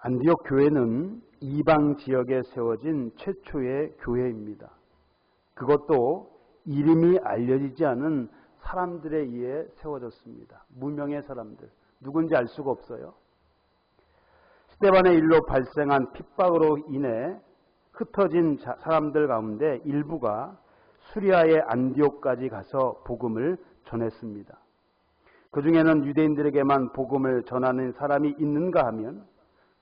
안디옥 교회는 이방 지역에 세워진 최초의 교회입니다. 그것도 이름이 알려지지 않은 사람들에 의해 세워졌습니다. 무명의 사람들, 누군지 알 수가 없어요. 스데반의 일로 발생한 핍박으로 인해 흩어진 사람들 가운데 일부가 수리아의 안디옥까지 가서 복음을 전했습니다. 그 중에는 유대인들에게만 복음을 전하는 사람이 있는가 하면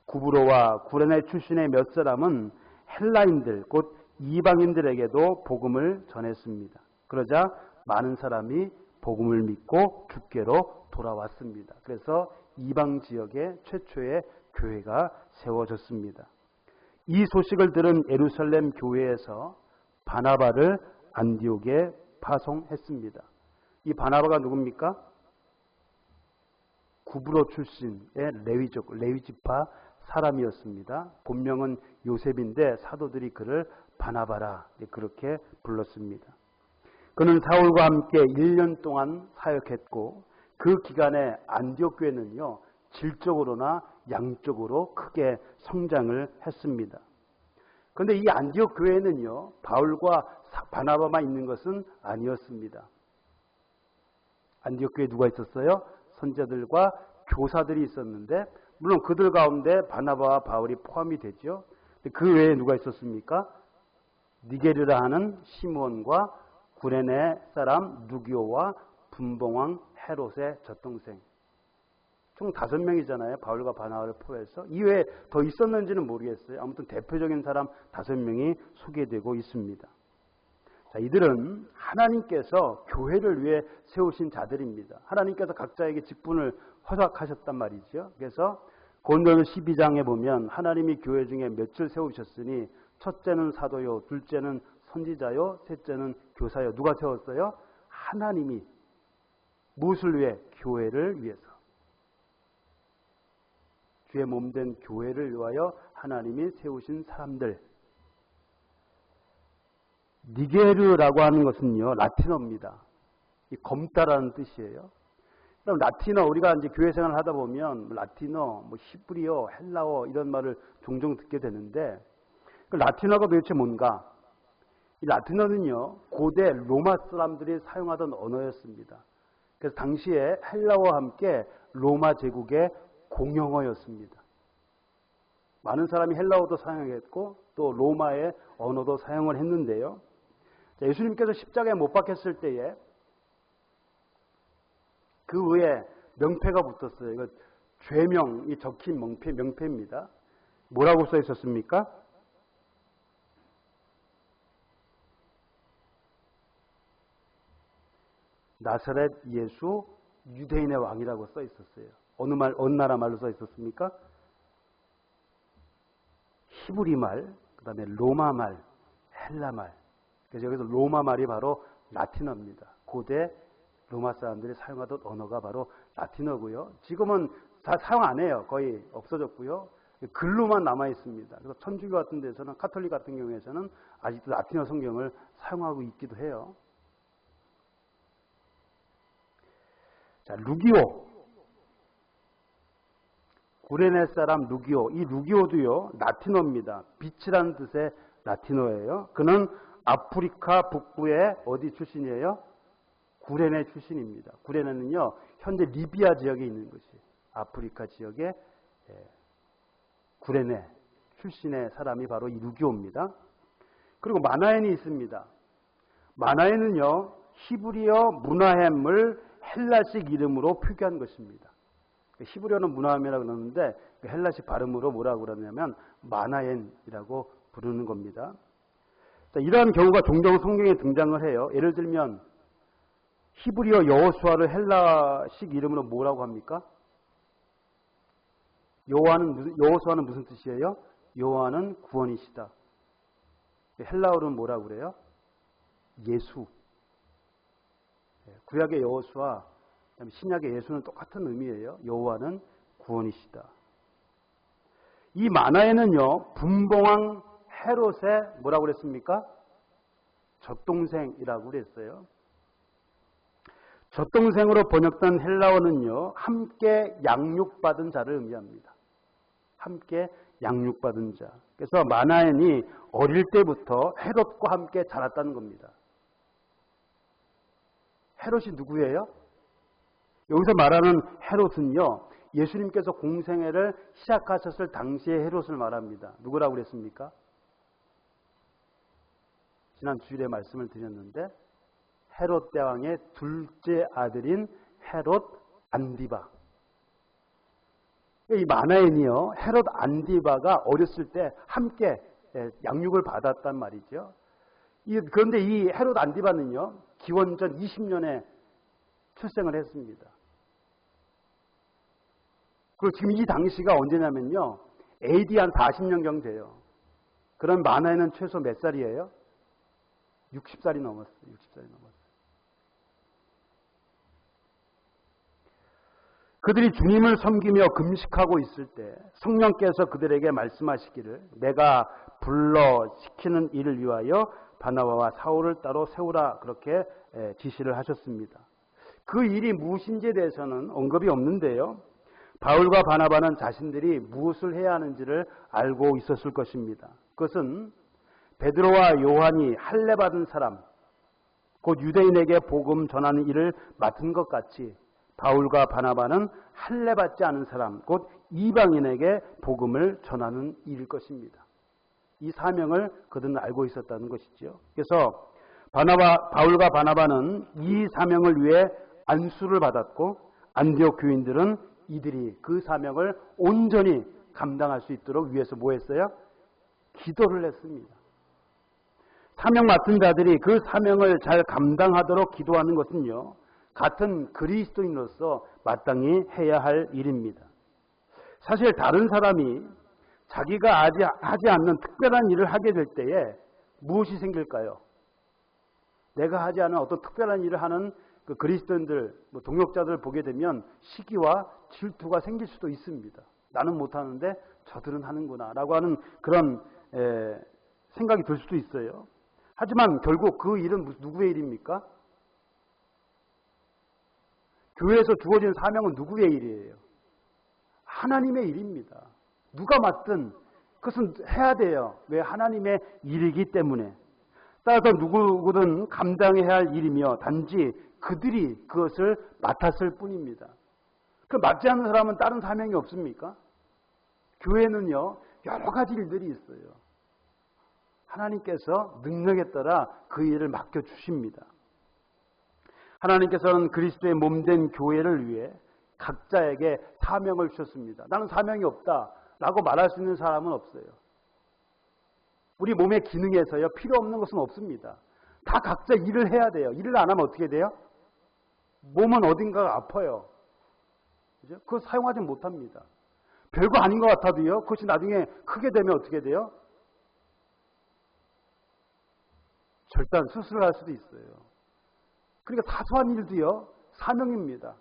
구브로와 구레네 출신의 몇 사람은 헬라인들, 곧 이방인들에게도 복음을 전했습니다. 그러자 많은 사람이 복음을 믿고 주께로 돌아왔습니다. 그래서 이방 지역에 최초의 교회가 세워졌습니다. 이 소식을 들은 예루살렘 교회에서 바나바를 안디옥에 파송했습니다. 이 바나바가 누굽니까? 구브로 출신의 레위지파 사람이었습니다. 본명은 요셉인데 사도들이 그를 바나바라 그렇게 불렀습니다. 그는 사울과 함께 1년 동안 사역했고 그 기간에 안디옥 교회는요 질적으로나 양적으로 크게 성장을 했습니다. 그런데 이 안디옥 교회는요 바울과 바나바만 있는 것은 아니었습니다. 안디옥 교회에 누가 있었어요? 선자들과 교사들이 있었는데 물론 그들 가운데 바나바와 바울이 포함이 되죠. 그 외에 누가 있었습니까? 니게르라 하는 시므온과 구레네 사람 누기오와 분봉왕 헤롯의 젖동생. 총 5명이잖아요. 바울과 바나바를 포함해서. 이외에 더 있었는지는 모르겠어요. 아무튼 대표적인 사람 5명이 소개되고 있습니다. 자, 이들은 하나님께서 교회를 위해 세우신 자들입니다. 하나님께서 각자에게 직분을 허락하셨단 말이죠. 그래서 고린도전서 12장에 보면 하나님이 교회 중에 몇을 세우셨으니 첫째는 사도요, 둘째는 선지자요, 셋째는 교사요. 누가 세웠어요? 하나님이. 무엇을 위해? 교회를 위해서. 주의 몸된 교회를 위하여 하나님이 세우신 사람들. 니게르라고 하는 것은요 라틴어입니다. 이 검다라는 뜻이에요. 그럼 라틴어 우리가 이제 교회 생활을 하다 보면 라틴어, 히브리어, 헬라어 이런 말을 종종 듣게 되는데 그 라틴어가 도대체 뭔가? 이 라틴어는요 고대 로마 사람들이 사용하던 언어였습니다. 그래서 당시에 헬라어와 함께 로마 제국의 공용어였습니다. 많은 사람이 헬라어도 사용했고 또 로마의 언어도 사용을 했는데요. 예수님께서 십자가에 못 박혔을 때에 그 위에 명패가 붙었어요. 이거 죄명이 적힌 명패입니다. 뭐라고 써 있었습니까? 나사렛 예수 유대인의 왕이라고 써 있었어요. 어느 나라 말로 써 있었습니까? 히브리 말, 그 다음에 로마 말, 헬라 말. 그래서 여기서 로마 말이 바로 라틴어입니다. 고대 로마 사람들이 사용하던 언어가 바로 라틴어고요. 지금은 다 사용 안 해요. 거의 없어졌고요. 글로만 남아 있습니다. 그래서 천주교 같은 데서는 카톨릭 같은 경우에서는 아직도 라틴어 성경을 사용하고 있기도 해요. 자, 루기오. 구레네 사람 루기오. 이 루기오도요, 라틴어입니다. 빛이라는 뜻의 라틴어예요. 그는 아프리카 북부의 어디 출신이에요? 구레네 출신입니다. 구레네는요, 현재 리비아 지역에 있는 것이 아프리카 지역의 구레네 출신의 사람이 바로 이 루기오입니다. 그리고 마나엔이 있습니다. 마나엔은요, 히브리어 문하햄을 헬라식 이름으로 표기한 것입니다. 히브리어는 문하햄이라고 그러는데 헬라식 발음으로 뭐라고 그러냐면 마나엔이라고 부르는 겁니다. 자, 이러한 경우가 종종 성경에 등장을 해요. 예를 들면 히브리어 여호수아를 헬라식 이름으로 뭐라고 합니까? 여호수아는 무슨 뜻이에요? 여호와는 구원이시다. 헬라어로는 뭐라고 그래요? 예수. 구약의 여호수아, 신약의 예수는 똑같은 의미예요. 여호와는 구원이시다. 이 만화에는요, 분봉왕 헤롯의 뭐라고 그랬습니까? 젖동생이라고 그랬어요. 젖동생으로 번역된 헬라어는요, 함께 양육받은 자를 의미합니다. 함께 양육받은 자. 그래서 마나엔이 어릴 때부터 헤롯과 함께 자랐다는 겁니다. 헤롯이 누구예요? 여기서 말하는 헤롯은요, 예수님께서 공생애를 시작하셨을 당시의 헤롯을 말합니다. 누구라고 그랬습니까? 지난 주일에 말씀을 드렸는데 헤롯 대왕의 둘째 아들인 헤롯 안디바. 이 마나엔이요, 헤롯 안디바가 어렸을 때 함께 양육을 받았단 말이죠. 그런데 이 헤롯 안디바는요, 기원전 20년에 출생을 했습니다. 그리고 지금 이 당시가 언제냐면요, AD 한 40년경 돼요. 그럼 마나엔은 최소 몇 살이에요? 60살이 넘었어요. 60살이 넘었어요. 그들이 주님을 섬기며 금식하고 있을 때 성령께서 그들에게 말씀하시기를 내가 불러 시키는 일을 위하여 바나바와 사울을 따로 세우라 그렇게 지시를 하셨습니다. 그 일이 무엇인지에 대해서는 언급이 없는데요. 바울과 바나바는 자신들이 무엇을 해야 하는지를 알고 있었을 것입니다. 그것은 베드로와 요한이 할례 받은 사람, 곧 유대인에게 복음 전하는 일을 맡은 것 같이 바울과 바나바는 할례 받지 않은 사람, 곧 이방인에게 복음을 전하는 일일 것입니다. 이 사명을 그들은 알고 있었다는 것이죠. 그래서 바울과 바나바는 이 사명을 위해 안수를 받았고 안디옥 교인들은 이들이 그 사명을 온전히 감당할 수 있도록 위해서 뭐 했어요? 기도를 했습니다. 사명 맡은 자들이 그 사명을 잘 감당하도록 기도하는 것은요, 같은 그리스도인으로서 마땅히 해야 할 일입니다. 사실 다른 사람이 자기가 하지 않는 특별한 일을 하게 될 때에 무엇이 생길까요? 내가 하지 않은 어떤 특별한 일을 하는 그 그리스도인들, 동역자들을 보게 되면 시기와 질투가 생길 수도 있습니다. 나는 못하는데 저들은 하는구나 라고 하는 그런 생각이 들 수도 있어요. 하지만 결국 그 일은 누구의 일입니까? 교회에서 주어진 사명은 누구의 일이에요? 하나님의 일입니다. 누가 맡든 그것은 해야 돼요. 왜? 하나님의 일이기 때문에. 따라서 누구든 감당해야 할 일이며 단지 그들이 그것을 맡았을 뿐입니다. 그 맡지 않는 사람은 다른 사명이 없습니까? 교회는요, 여러 가지 일들이 있어요. 하나님께서 능력에 따라 그 일을 맡겨주십니다. 하나님께서는 그리스도의 몸된 교회를 위해 각자에게 사명을 주셨습니다. 나는 사명이 없다라고 말할 수 있는 사람은 없어요. 우리 몸의 기능에서요, 필요 없는 것은 없습니다. 다 각자 일을 해야 돼요. 일을 안 하면 어떻게 돼요? 몸은 어딘가가 아파요. 그죠? 그거 사용하지 못합니다. 별거 아닌 것 같아도요, 그것이 나중에 크게 되면 어떻게 돼요? 절단 수술을 할 수도 있어요. 그러니까 사소한 일도요, 사명입니다.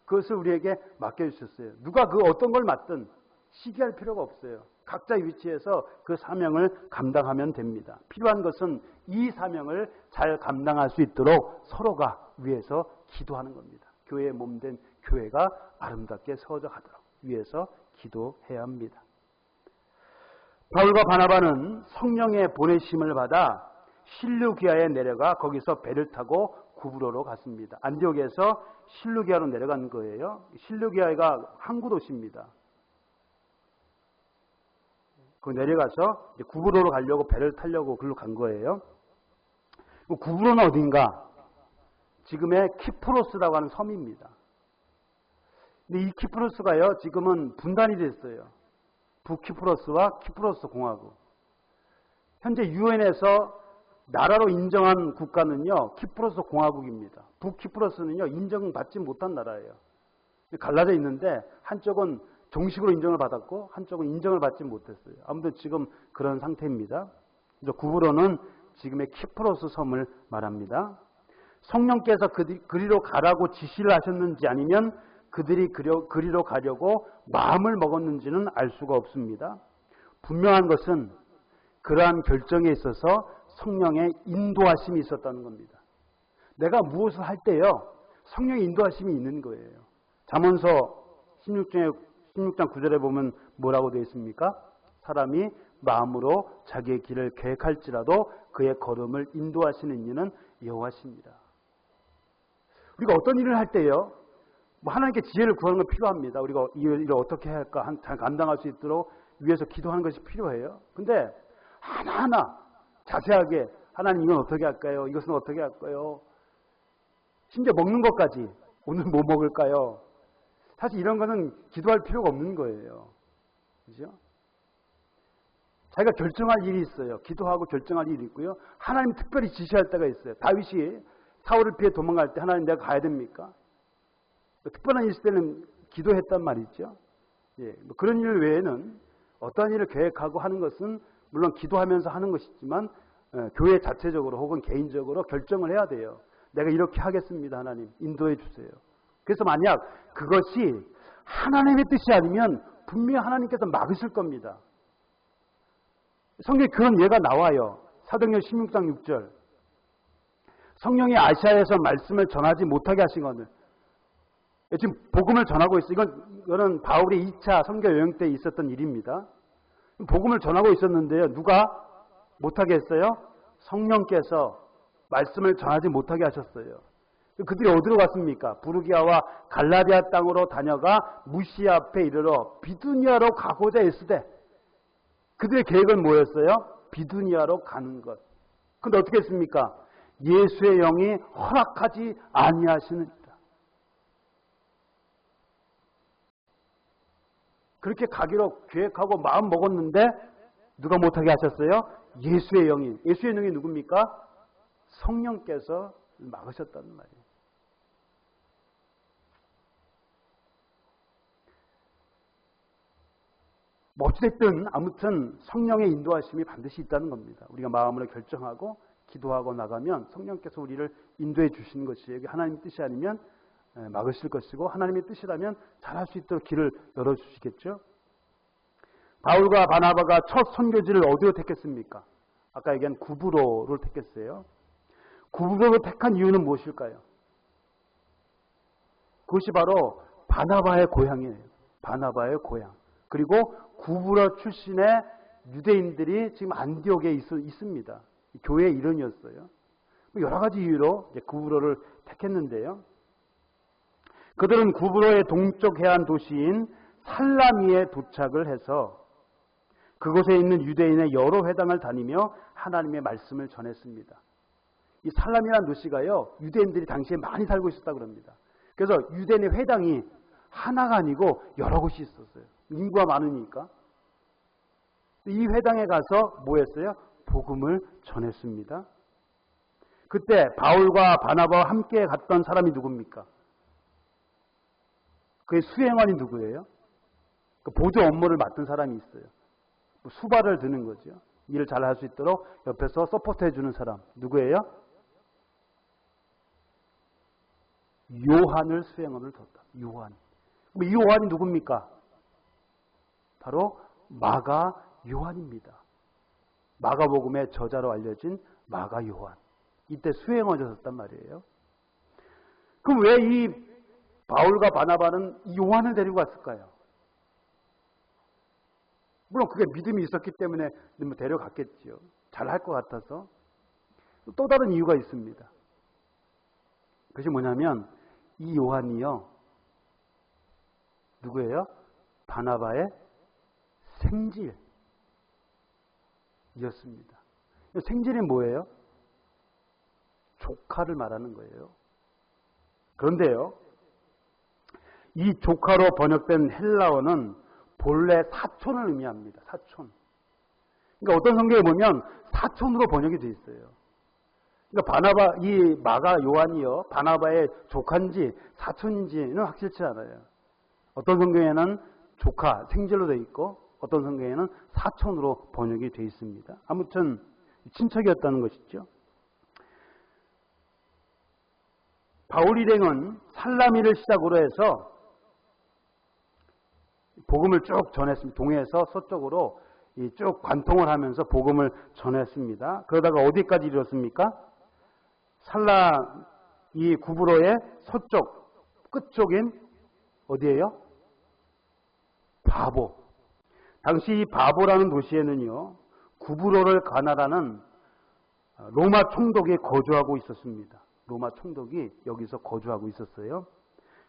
그것을 우리에게 맡겨주셨어요. 누가 그 어떤 걸 맡든 시기할 필요가 없어요. 각자의 위치에서 그 사명을 감당하면 됩니다. 필요한 것은 이 사명을 잘 감당할 수 있도록 서로가 위해서 기도하는 겁니다. 교회의 몸된 교회가 아름답게 서져 가도록 위해서 기도해야 합니다. 바울과 바나바는 성령의 보내심을 받아 실루기아에 내려가 거기서 배를 타고 구브로로 갔습니다. 안디옥에서 실루기아로 내려간 거예요. 실루기아가 항구 도시입니다. 그 내려가서 구브로로 가려고 배를 타려고 글로 간 거예요. 구브로는 어딘가? 지금의 키프로스라고 하는 섬입니다. 근데 이 키프로스가요, 지금은 분단이 됐어요. 북키프로스와 키프로스 공화국. 현재 유엔에서 나라로 인정한 국가는요, 키프로스 공화국입니다. 북키프로스는요, 인정받지 못한 나라예요. 갈라져 있는데 한쪽은 정식으로 인정을 받았고 한쪽은 인정을 받지 못했어요. 아무튼 지금 그런 상태입니다. 그래서 구브로는 지금의 키프로스 섬을 말합니다. 성령께서 그리로 가라고 지시를 하셨는지 아니면 그들이 그리로 가려고 마음을 먹었는지는 알 수가 없습니다. 분명한 것은 그러한 결정에 있어서 성령의 인도하심이 있었다는 겁니다. 내가 무엇을 할 때요, 성령의 인도하심이 있는 거예요. 잠언서 16장에 16장 9절에 보면 뭐라고 되어 있습니까? 사람이 마음으로 자기의 길을 계획할지라도 그의 걸음을 인도하시는 이는 여호와십니다. 우리가 어떤 일을 할 때요, 하나님께 지혜를 구하는 건 필요합니다. 우리가 이 일을 어떻게 해야 할까 잘 감당할 수 있도록 위해서 기도하는 것이 필요해요. 근데 하나하나 자세하게 하나님 이건 어떻게 할까요? 이것은 어떻게 할까요? 심지어 먹는 것까지 오늘 뭐 먹을까요? 사실 이런 거는 기도할 필요가 없는 거예요. 그죠? 자기가 결정할 일이 있어요. 기도하고 결정할 일이 있고요. 하나님 특별히 지시할 때가 있어요. 다윗이 사울을 피해 도망갈 때 하나님 내가 가야 됩니까? 특별한 일 있을 때는 기도했단 말이죠. 예, 그런 일 외에는 어떠한 일을 계획하고 하는 것은 물론 기도하면서 하는 것이지만 교회 자체적으로 혹은 개인적으로 결정을 해야 돼요. 내가 이렇게 하겠습니다. 하나님 인도해 주세요. 그래서 만약 그것이 하나님의 뜻이 아니면 분명히 하나님께서 막으실 겁니다. 성경에 그런 예가 나와요. 사도행전 16장 6절. 성령이 아시아에서 말씀을 전하지 못하게 하신 것을 지금 복음을 전하고 있어요. 이거는 바울의 2차 선교 여행 때 있었던 일입니다. 복음을 전하고 있었는데요. 누가 못하게 했어요? 성령께서 말씀을 전하지 못하게 하셨어요. 그들이 어디로 갔습니까? 부르기아와 갈라디아 땅으로 다녀가 무시아 앞에 이르러 비두니아로 가고자 했으되 그들의 계획은 뭐였어요? 비두니아로 가는 것. 그런데 어떻게 했습니까? 예수의 영이 허락하지 아니하시느니라. 그렇게 가기로 계획하고 마음 먹었는데 누가 못하게 하셨어요? 예수의 영이. 예수의 영이 누굽니까? 성령께서 막으셨다는 말이에요. 어찌됐든 아무튼 성령의 인도하심이 반드시 있다는 겁니다. 우리가 마음으로 결정하고 기도하고 나가면 성령께서 우리를 인도해 주시는 것이에요. 이게 하나님의 뜻이 아니면 막으실 것이고 하나님의 뜻이라면 잘할 수 있도록 길을 열어주시겠죠. 바울과 바나바가 첫 선교지를 어디로 택했습니까? 아까 얘기한 구브로를 택했어요. 구브로를 택한 이유는 무엇일까요? 그것이 바로 바나바의 고향이에요. 바나바의 고향. 그리고 구브로 출신의 유대인들이 지금 안디옥에 있습니다. 교회의 일원이었어요. 여러 가지 이유로 구브로를 택했는데요. 그들은 구브로의 동쪽 해안 도시인 살라미에 도착을 해서 그곳에 있는 유대인의 여러 회당을 다니며 하나님의 말씀을 전했습니다. 이 살라미라는 도시가요, 유대인들이 당시에 많이 살고 있었다고 합니다. 그래서 유대인의 회당이 하나가 아니고 여러 곳이 있었어요. 인구가 많으니까. 이 회당에 가서 뭐 했어요? 복음을 전했습니다. 그때 바울과 바나바와 함께 갔던 사람이 누굽니까? 그의 수행원이 누구예요? 그 보조 업무를 맡은 사람이 있어요. 수발을 드는 거죠. 일을 잘 할 수 있도록 옆에서 서포트 해주는 사람. 누구예요? 요한을 수행원을 뒀다. 요한. 이 요한이 누굽니까? 바로 마가 요한입니다. 마가복음의 저자로 알려진 마가 요한. 이때 수행원이었단 말이에요. 그럼 왜 이 바울과 바나바는 이 요한을 데리고 갔을까요? 물론 그게 믿음이 있었기 때문에 데려갔겠지요. 잘할 것 같아서. 또 다른 이유가 있습니다. 그것이 뭐냐면 이 요한이요. 누구예요? 바나바의 생질이었습니다. 생질이 뭐예요? 조카를 말하는 거예요. 그런데요. 이 조카로 번역된 헬라어는 본래 사촌을 의미합니다. 사촌. 그러니까 어떤 성경에 보면 사촌으로 번역이 되어 있어요. 그러니까 이 마가 요한이요. 바나바의 조카인지 사촌인지는 확실치 않아요. 어떤 성경에는 조카, 생질로 되어 있고 어떤 성경에는 사촌으로 번역이 되어 있습니다. 아무튼 친척이었다는 것이죠. 바울 일행은 살라미를 시작으로 해서 복음을 쭉 전했습니다. 동해에서 서쪽으로 쭉 관통을 하면서 복음을 전했습니다. 그러다가 어디까지 이르렀습니까? 이 구브로의 서쪽 끝쪽인 어디예요? 바보. 당시 이 바보라는 도시에는요, 구브로를 관할하는 로마 총독이 거주하고 있었습니다. 로마 총독이 여기서 거주하고 있었어요.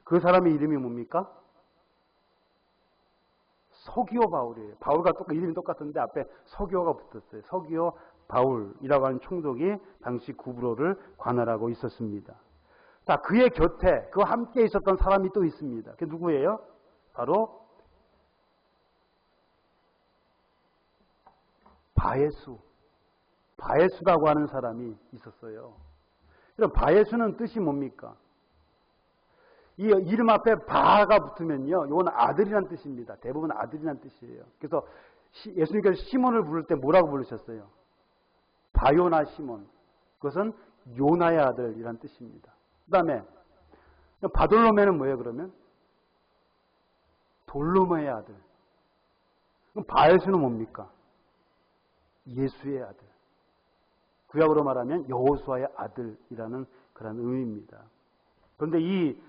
그 사람의 이름이 뭡니까? 서기오 바울이에요. 바울과 이름이 똑같은데 앞에 서기오가 붙었어요. 서기오 바울이라고 하는 총독이 당시 구브로를 관할하고 있었습니다. 자, 그의 곁에 그와 함께 있었던 사람이 또 있습니다. 그게 누구예요? 바로 바예수. 바예수라고 하는 사람이 있었어요. 그럼 바예수는 뜻이 뭡니까? 이 이름 앞에 바가 붙으면요, 이건 아들이란 뜻입니다. 대부분 아들이란 뜻이에요. 그래서 예수님께서 시몬을 부를 때 뭐라고 부르셨어요? 바요나 시몬. 그것은 요나의 아들이란 뜻입니다. 그 다음에 바돌로메는 뭐예요, 그러면? 돌로메의 아들. 그럼 바예수는 뭡니까? 예수의 아들. 구약으로 말하면 여호수아의 아들이라는 그런 의미입니다. 그런데 이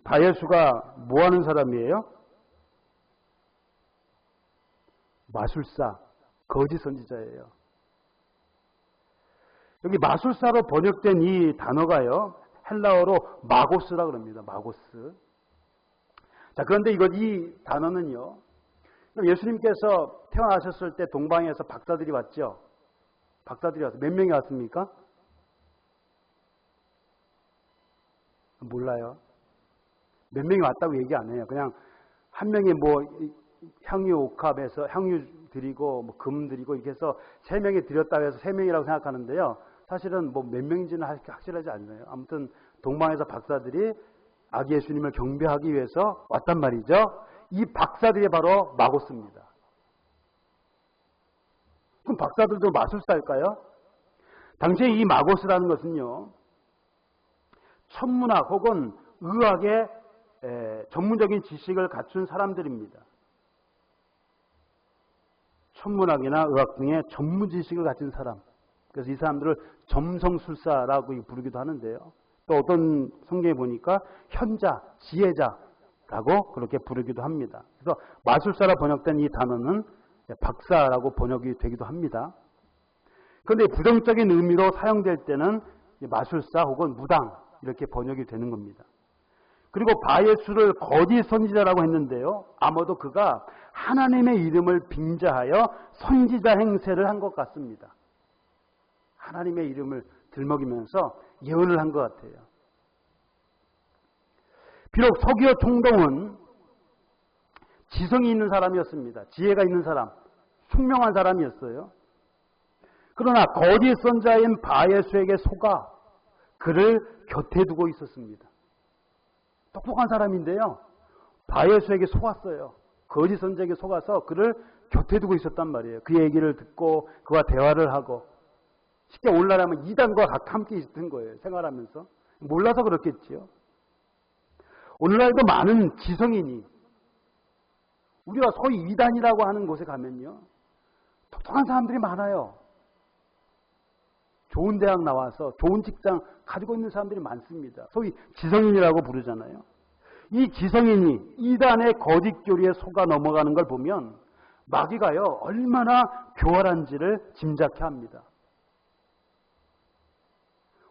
바예수가 뭐 하는 사람이에요? 마술사, 거짓 선지자예요. 여기 마술사로 번역된 이 단어가요, 헬라어로 마고스라고 합니다. 마고스. 자, 그런데 이 단어는요, 예수님께서 태어나셨을 때 동방에서 박사들이 왔죠? 박사들이 왔어요. 몇 명이 왔습니까? 몰라요. 몇 명이 왔다고 얘기 안 해요. 그냥 한 명이 뭐 향유 옥합에서 향유 드리고 뭐 금 드리고 이렇게 해서 세 명이 드렸다고 해서 세 명이라고 생각하는데요. 사실은 뭐 몇 명인지는 확실하지 않아요. 아무튼 동방에서 박사들이 아기 예수님을 경배하기 위해서 왔단 말이죠. 이 박사들이 바로 마고스입니다. 그럼 박사들도 마술사일까요? 당시에 이 마고스라는 것은요, 천문학 혹은 의학의 전문적인 지식을 갖춘 사람들입니다. 천문학이나 의학 등의 전문 지식을 가진 사람. 그래서 이 사람들을 점성술사라고 부르기도 하는데요. 또 어떤 성경에 보니까 현자, 지혜자라고 그렇게 부르기도 합니다. 그래서 마술사라 번역된 이 단어는 박사라고 번역이 되기도 합니다. 그런데 부정적인 의미로 사용될 때는 마술사 혹은 무당 이렇게 번역이 되는 겁니다. 그리고 바예수를 거짓 선지자라고 했는데요. 아마도 그가 하나님의 이름을 빙자하여 선지자 행세를 한 것 같습니다. 하나님의 이름을 들먹이면서 예언을 한 것 같아요. 비록 서기오 총독은 지성이 있는 사람이었습니다. 지혜가 있는 사람, 총명한 사람이었어요. 그러나 거짓 선자인 바예수에게 속아 그를 곁에 두고 있었습니다. 똑똑한 사람인데요. 바예수에게 속았어요. 거짓 선자에게 속아서 그를 곁에 두고 있었단 말이에요. 그 얘기를 듣고 그와 대화를 하고, 쉽게 오늘날하면 이단과 함께 있었던 거예요. 생활하면서. 몰라서 그렇겠지요. 오늘날도 많은 지성인이, 우리가 소위 이단이라고 하는 곳에 가면요, 똑똑한 사람들이 많아요. 좋은 대학 나와서 좋은 직장 가지고 있는 사람들이 많습니다. 소위 지성인이라고 부르잖아요. 이 지성인이 이단의 거짓 교리에 속아 넘어가는 걸 보면 마귀가요, 얼마나 교활한지를 짐작케 합니다.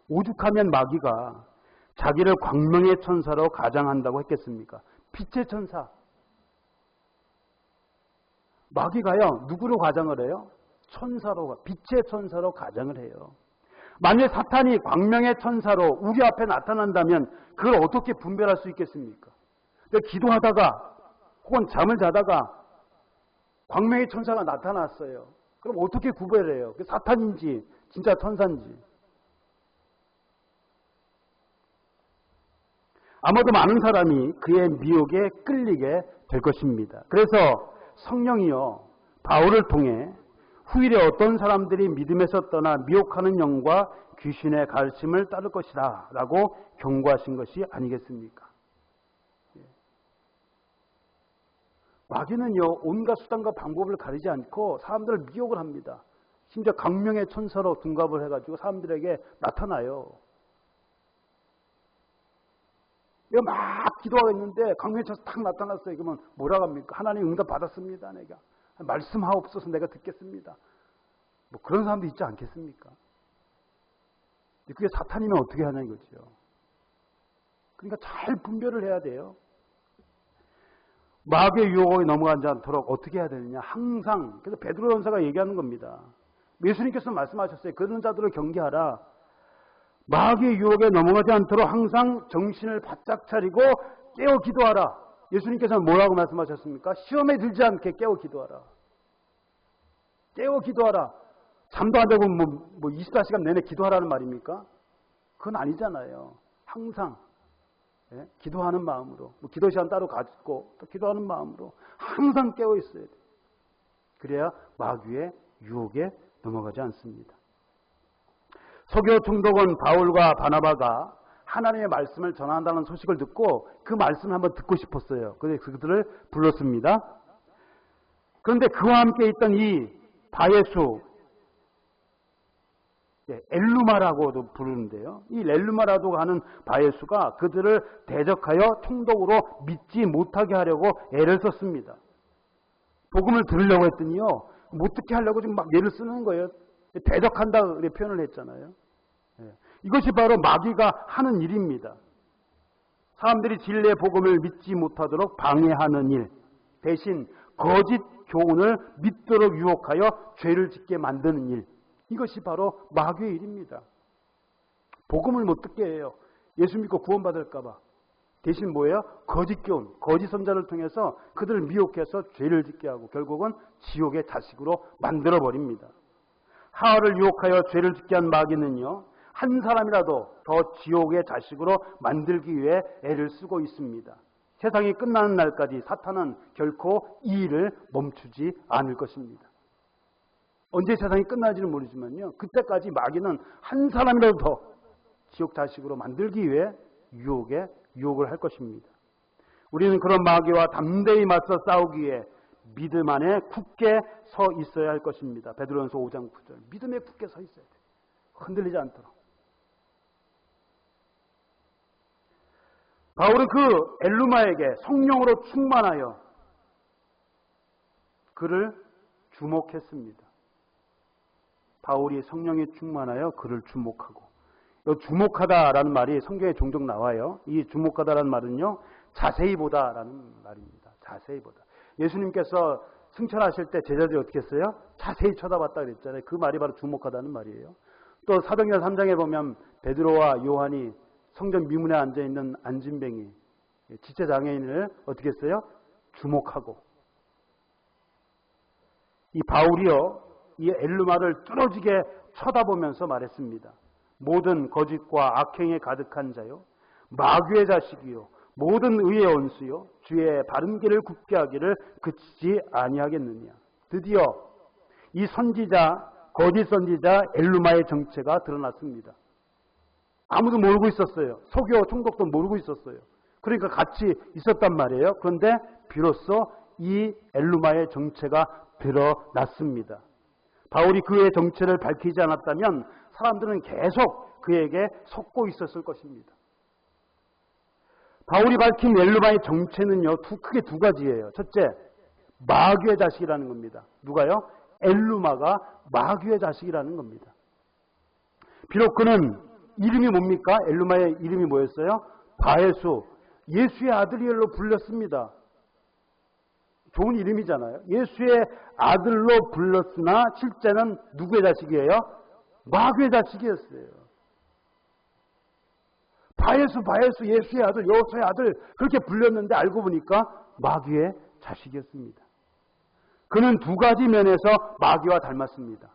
오죽하면 마귀가 자기를 광명의 천사로 가장한다고 했겠습니까? 빛의 천사. 마귀가요, 누구로 가장을 해요? 천사로, 빛의 천사로 가장을 해요. 만약 사탄이 광명의 천사로 우리 앞에 나타난다면 그걸 어떻게 분별할 수 있겠습니까? 기도하다가 혹은 잠을 자다가 광명의 천사가 나타났어요. 그럼 어떻게 구별해요? 그 사탄인지 진짜 천사인지. 아마도 많은 사람이 그의 미혹에 끌리게 될 것입니다. 그래서 성령이요, 바울을 통해 후일에 어떤 사람들이 믿음에서 떠나 미혹하는 영과 귀신의 가르침을 따를 것이다 라고 경고하신 것이 아니겠습니까? 마귀는요, 온갖 수단과 방법을 가리지 않고 사람들을 미혹을 합니다. 심지어 광명의 천사로 둔갑을 해가지고 사람들에게 나타나요. 내가 막 기도하고 있는데 강변에서 탁 나타났어요. 그러면 뭐라고 합니까? 하나님 응답 받았습니다. 내가 말씀하옵소서 내가 듣겠습니다. 뭐 그런 사람도 있지 않겠습니까? 그게 사탄이면 어떻게 하냐 이거죠. 그러니까 잘 분별을 해야 돼요. 마귀의 유혹에 넘어가지 않도록 어떻게 해야 되느냐. 항상 그래서 베드로 전서가 얘기하는 겁니다. 예수님께서 말씀하셨어요. 그런 자들을 경계하라. 마귀의 유혹에 넘어가지 않도록 항상 정신을 바짝 차리고 깨어 기도하라. 예수님께서는 뭐라고 말씀하셨습니까? 시험에 들지 않게 깨어 기도하라. 깨어 기도하라. 잠도 안 자고 뭐 24시간 내내 기도하라는 말입니까? 그건 아니잖아요. 항상 기도하는 마음으로, 기도 시간 따로 가지고 또 기도하는 마음으로 항상 깨어 있어야 돼요. 그래야 마귀의 유혹에 넘어가지 않습니다. 서교 총독은 바울과 바나바가 하나님의 말씀을 전한다는 소식을 듣고 그 말씀을 한번 듣고 싶었어요. 그래서 그들을 불렀습니다. 그런데 그와 함께 있던 이 바예수, 엘루마라고도 부르는데요. 이 엘루마라고 하는 바예수가 그들을 대적하여 총독으로 믿지 못하게 하려고 애를 썼습니다. 복음을 들으려고 했더니요. 못 듣게 하려고 지금 막 애를 쓰는 거예요. 대적한다 이렇게 표현을 했잖아요. 이것이 바로 마귀가 하는 일입니다. 사람들이 진리의 복음을 믿지 못하도록 방해하는 일, 대신 거짓 교훈을 믿도록 유혹하여 죄를 짓게 만드는 일, 이것이 바로 마귀의 일입니다. 복음을 못 듣게 해요. 예수 믿고 구원받을까 봐. 대신 뭐예요? 거짓 교훈, 거짓 선자를 통해서 그들을 미혹해서 죄를 짓게 하고 결국은 지옥의 자식으로 만들어버립니다. 하와를 유혹하여 죄를 짓게 한 마귀는요, 한 사람이라도 더 지옥의 자식으로 만들기 위해 애를 쓰고 있습니다. 세상이 끝나는 날까지 사탄은 결코 이 일을 멈추지 않을 것입니다. 언제 세상이 끝날지는 모르지만요, 그때까지 마귀는 한 사람이라도 더 지옥 자식으로 만들기 위해 유혹을 할 것입니다. 우리는 그런 마귀와 담대히 맞서 싸우기 위해 믿음 안에 굳게 서 있어야 할 것입니다. 베드로전서 5장 9절. 믿음에 굳게 서 있어야 돼요. 흔들리지 않도록. 바울은 그 엘루마에게 성령으로 충만하여 그를 주목했습니다. 바울이 성령에 충만하여 그를 주목하고, 주목하다라는 말이 성경에 종종 나와요. 이 주목하다라는 말은요, 자세히 보다라는 말입니다. 자세히 보다. 예수님께서 승천하실 때 제자들이 어떻게 했어요? 자세히 쳐다봤다 그랬잖아요. 그 말이 바로 주목하다는 말이에요. 또 사도행전 3장에 보면 베드로와 요한이 성전 미문에 앉아있는 안진뱅이, 지체장애인을 어떻게 했어요? 주목하고. 이 바울이요, 이 엘루마를 뚫어지게 쳐다보면서 말했습니다. 모든 거짓과 악행에 가득한 자요, 마귀의 자식이요, 모든 의의 원수요, 주의 바른 길을 굽게 하기를 그치지 아니하겠느냐. 드디어 이 선지자, 거짓 선지자 엘루마의 정체가 드러났습니다. 아무도 모르고 있었어요. 서교 총독도 모르고 있었어요. 그러니까 같이 있었단 말이에요. 그런데 비로소 이 엘루마의 정체가 드러났습니다. 바울이 그의 정체를 밝히지 않았다면 사람들은 계속 그에게 속고 있었을 것입니다. 바울이 밝힌 엘루마의 정체는요, 크게 두 가지예요. 첫째, 마귀의 자식이라는 겁니다. 누가요? 엘루마가 마귀의 자식이라는 겁니다. 비록 그는 이름이 뭡니까? 엘루마의 이름이 뭐였어요? 바예수, 예수의 아들이로 불렸습니다. 좋은 이름이잖아요. 예수의 아들로 불렀으나 실제는 누구의 자식이에요? 마귀의 자식이었어요. 바예수 예수의 아들, 여호수아의 아들 그렇게 불렸는데 알고 보니까 마귀의 자식이었습니다. 그는 두 가지 면에서 마귀와 닮았습니다.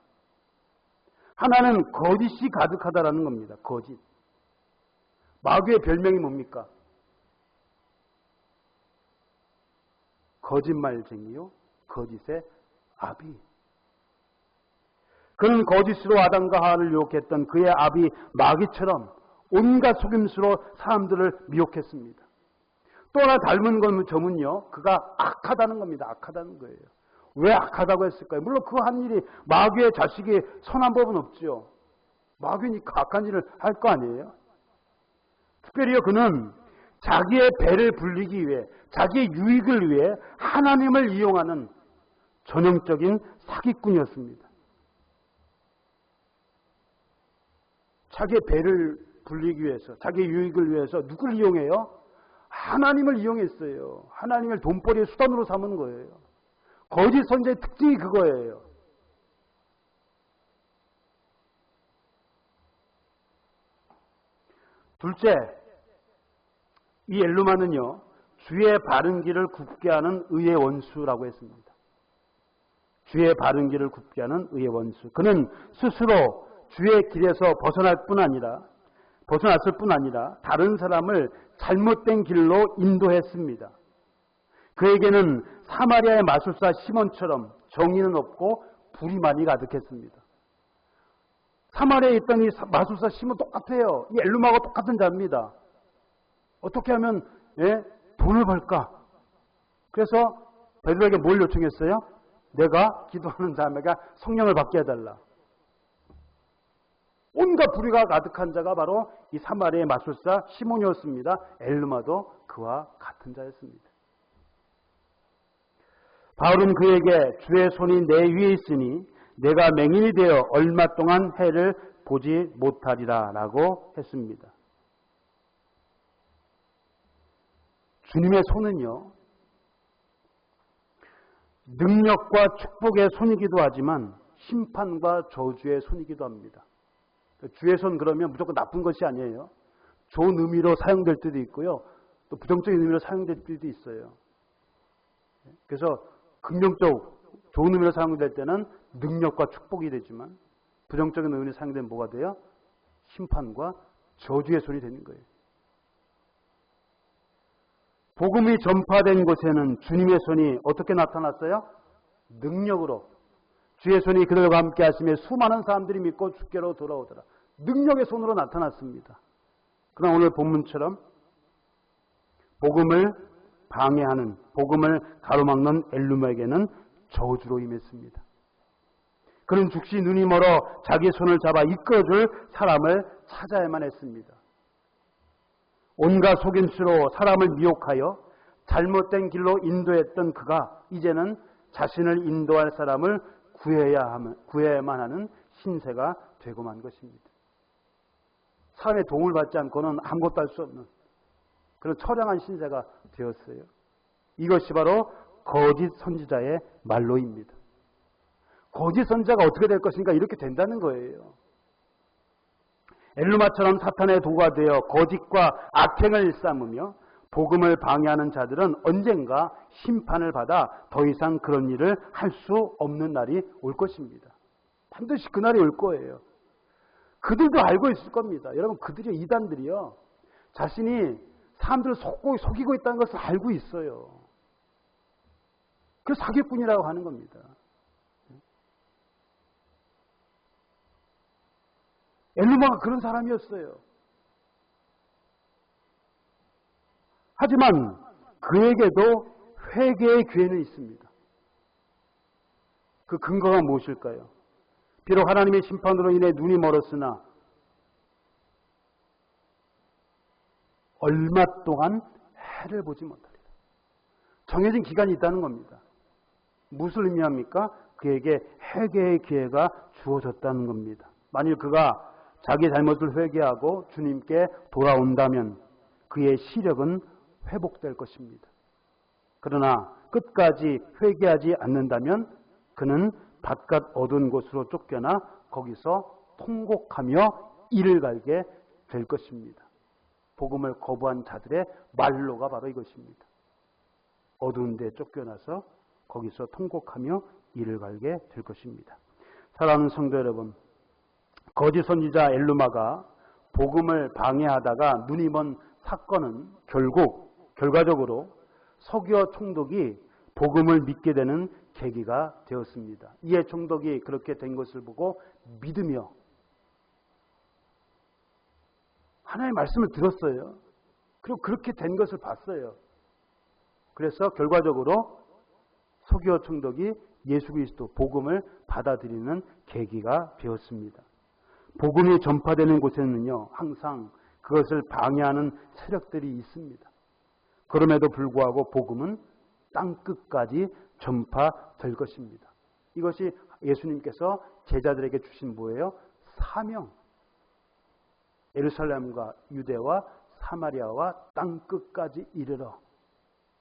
하나는 거짓이 가득하다라는 겁니다. 거짓. 마귀의 별명이 뭡니까? 거짓말쟁이요, 거짓의 아비. 그는 거짓으로 아담과 하와를 유혹했던 그의 아비 마귀처럼 온갖 속임수로 사람들을 미혹했습니다. 또 하나 닮은 점은요, 그가 악하다는 겁니다. 악하다는 거예요. 왜 악하다고 했을까요? 물론 그 한 일이 마귀의 자식이 선한 법은 없죠. 마귀니까 악한 일을 할 거 아니에요. 특별히요, 그는 자기의 배를 불리기 위해, 자기의 유익을 위해 하나님을 이용하는 전형적인 사기꾼이었습니다. 자기의 배를 불리기 위해서, 자기의 유익을 위해서 누구를 이용해요? 하나님을 이용했어요. 하나님을 돈벌이의 수단으로 삼은 거예요. 거짓 선지자의 특징이 그거예요. 둘째, 이 엘루마는요, 주의 바른 길을 굽게 하는 의의 원수라고 했습니다. 주의 바른 길을 굽게 하는 의의 원수. 그는 스스로 주의 길에서 벗어났을 뿐 아니라 다른 사람을 잘못된 길로 인도했습니다. 그에게는 사마리아의 마술사 시몬처럼 정의는 없고 불이 많이 가득했습니다. 사마리아에 있던 이 마술사 시몬 똑같아요. 이 엘루마하고 똑같은 자입니다. 어떻게 하면 돈을 벌까? 그래서 베드로에게 뭘 요청했어요? 내가 기도하는 자매가 성령을 받게 해달라. 온갖 불의가 가득한 자가 바로 이 사마리아의 마술사 시몬이었습니다. 엘루마도 그와 같은 자였습니다. 바울은 그에게 주의 손이 내 위에 있으니 내가 맹인이 되어 얼마 동안 해를 보지 못하리라 라고 했습니다. 주님의 손은요, 능력과 축복의 손이기도 하지만 심판과 저주의 손이기도 합니다. 주의 손 그러면 무조건 나쁜 것이 아니에요. 좋은 의미로 사용될 때도 있고요. 또 부정적인 의미로 사용될 때도 있어요. 그래서 긍정적, 좋은 의미로 사용될 때는 능력과 축복이 되지만 부정적인 의미로 사용되면 뭐가 돼요? 심판과 저주의 손이 되는 거예요. 복음이 전파된 곳에는 주님의 손이 어떻게 나타났어요? 능력으로. 주의 손이 그들과 함께 하시며 수많은 사람들이 믿고 주께로 돌아오더라. 능력의 손으로 나타났습니다. 그러나 오늘 본문처럼 복음을 방해하는, 복음을 가로막는 엘루마에게는 저주로 임했습니다. 그는 즉시 눈이 멀어 자기 손을 잡아 이끌어줄 사람을 찾아야만 했습니다. 온갖 속임수로 사람을 미혹하여 잘못된 길로 인도했던 그가 이제는 자신을 인도할 사람을 구해야만 하는 신세가 되고 만 것입니다. 사람의 도움을 받지 않고는 아무것도 할 수 없는 그런 처량한 신세가 되었어요. 이것이 바로 거짓 선지자의 말로입니다. 거짓 선지자가 어떻게 될 것인가 이렇게 된다는 거예요. 엘루마처럼 사탄의 도구가 되어 거짓과 악행을 일삼으며 복음을 방해하는 자들은 언젠가 심판을 받아 더 이상 그런 일을 할 수 없는 날이 올 것입니다. 반드시 그날이 올 거예요. 그들도 알고 있을 겁니다. 여러분, 그들이 이단들이요, 자신이 사람들을 속이고 있다는 것을 알고 있어요. 그래서 사기꾼이라고 하는 겁니다. 엘루마가 그런 사람이었어요. 하지만 그에게도 회개의 기회는 있습니다. 그 근거가 무엇일까요? 비록 하나님의 심판으로 인해 눈이 멀었으나 얼마 동안 해를 보지 못하리라. 정해진 기간이 있다는 겁니다. 무엇을 의미합니까? 그에게 회개의 기회가 주어졌다는 겁니다. 만일 그가 자기 잘못을 회개하고 주님께 돌아온다면 그의 시력은 회복될 것입니다. 그러나 끝까지 회개하지 않는다면 그는 바깥 어두운 곳으로 쫓겨나 거기서 통곡하며 이를 갈게 될 것입니다. 복음을 거부한 자들의 말로가 바로 이것입니다. 어두운 데 쫓겨나서 거기서 통곡하며 이를 갈게 될 것입니다. 사랑하는 성도 여러분, 거짓 선지자 엘루마가 복음을 방해하다가 눈이 먼 사건은 결과적으로 서기와 총독이 복음을 믿게 되는 계기가 되었습니다. 이에 총독이 그렇게 된 것을 보고 믿으며 하나님의 말씀을 들었어요. 그리고 그렇게 된 것을 봤어요. 그래서 결과적으로 서기와 총독이 예수 그리스도 복음을 받아들이는 계기가 되었습니다. 복음이 전파되는 곳에는요, 항상 그것을 방해하는 세력들이 있습니다. 그럼에도 불구하고 복음은 땅 끝까지 전파될 것입니다. 이것이 예수님께서 제자들에게 주신 뭐예요? 사명. 예루살렘과 유대와 사마리아와 땅 끝까지 이르러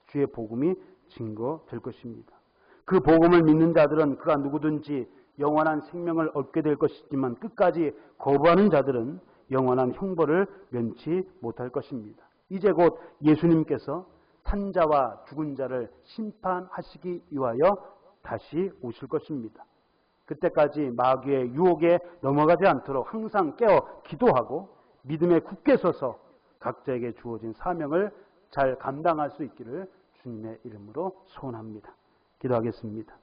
주의 복음이 증거될 것입니다. 그 복음을 믿는 자들은 그가 누구든지 영원한 생명을 얻게 될 것이지만 끝까지 거부하는 자들은 영원한 형벌을 면치 못할 것입니다. 이제 곧 예수님께서 산 자와 죽은 자를 심판하시기 위하여 다시 오실 것입니다. 그때까지 마귀의 유혹에 넘어가지 않도록 항상 깨어 기도하고 믿음에 굳게 서서 각자에게 주어진 사명을 잘 감당할 수 있기를 주님의 이름으로 소원합니다. 기도하겠습니다.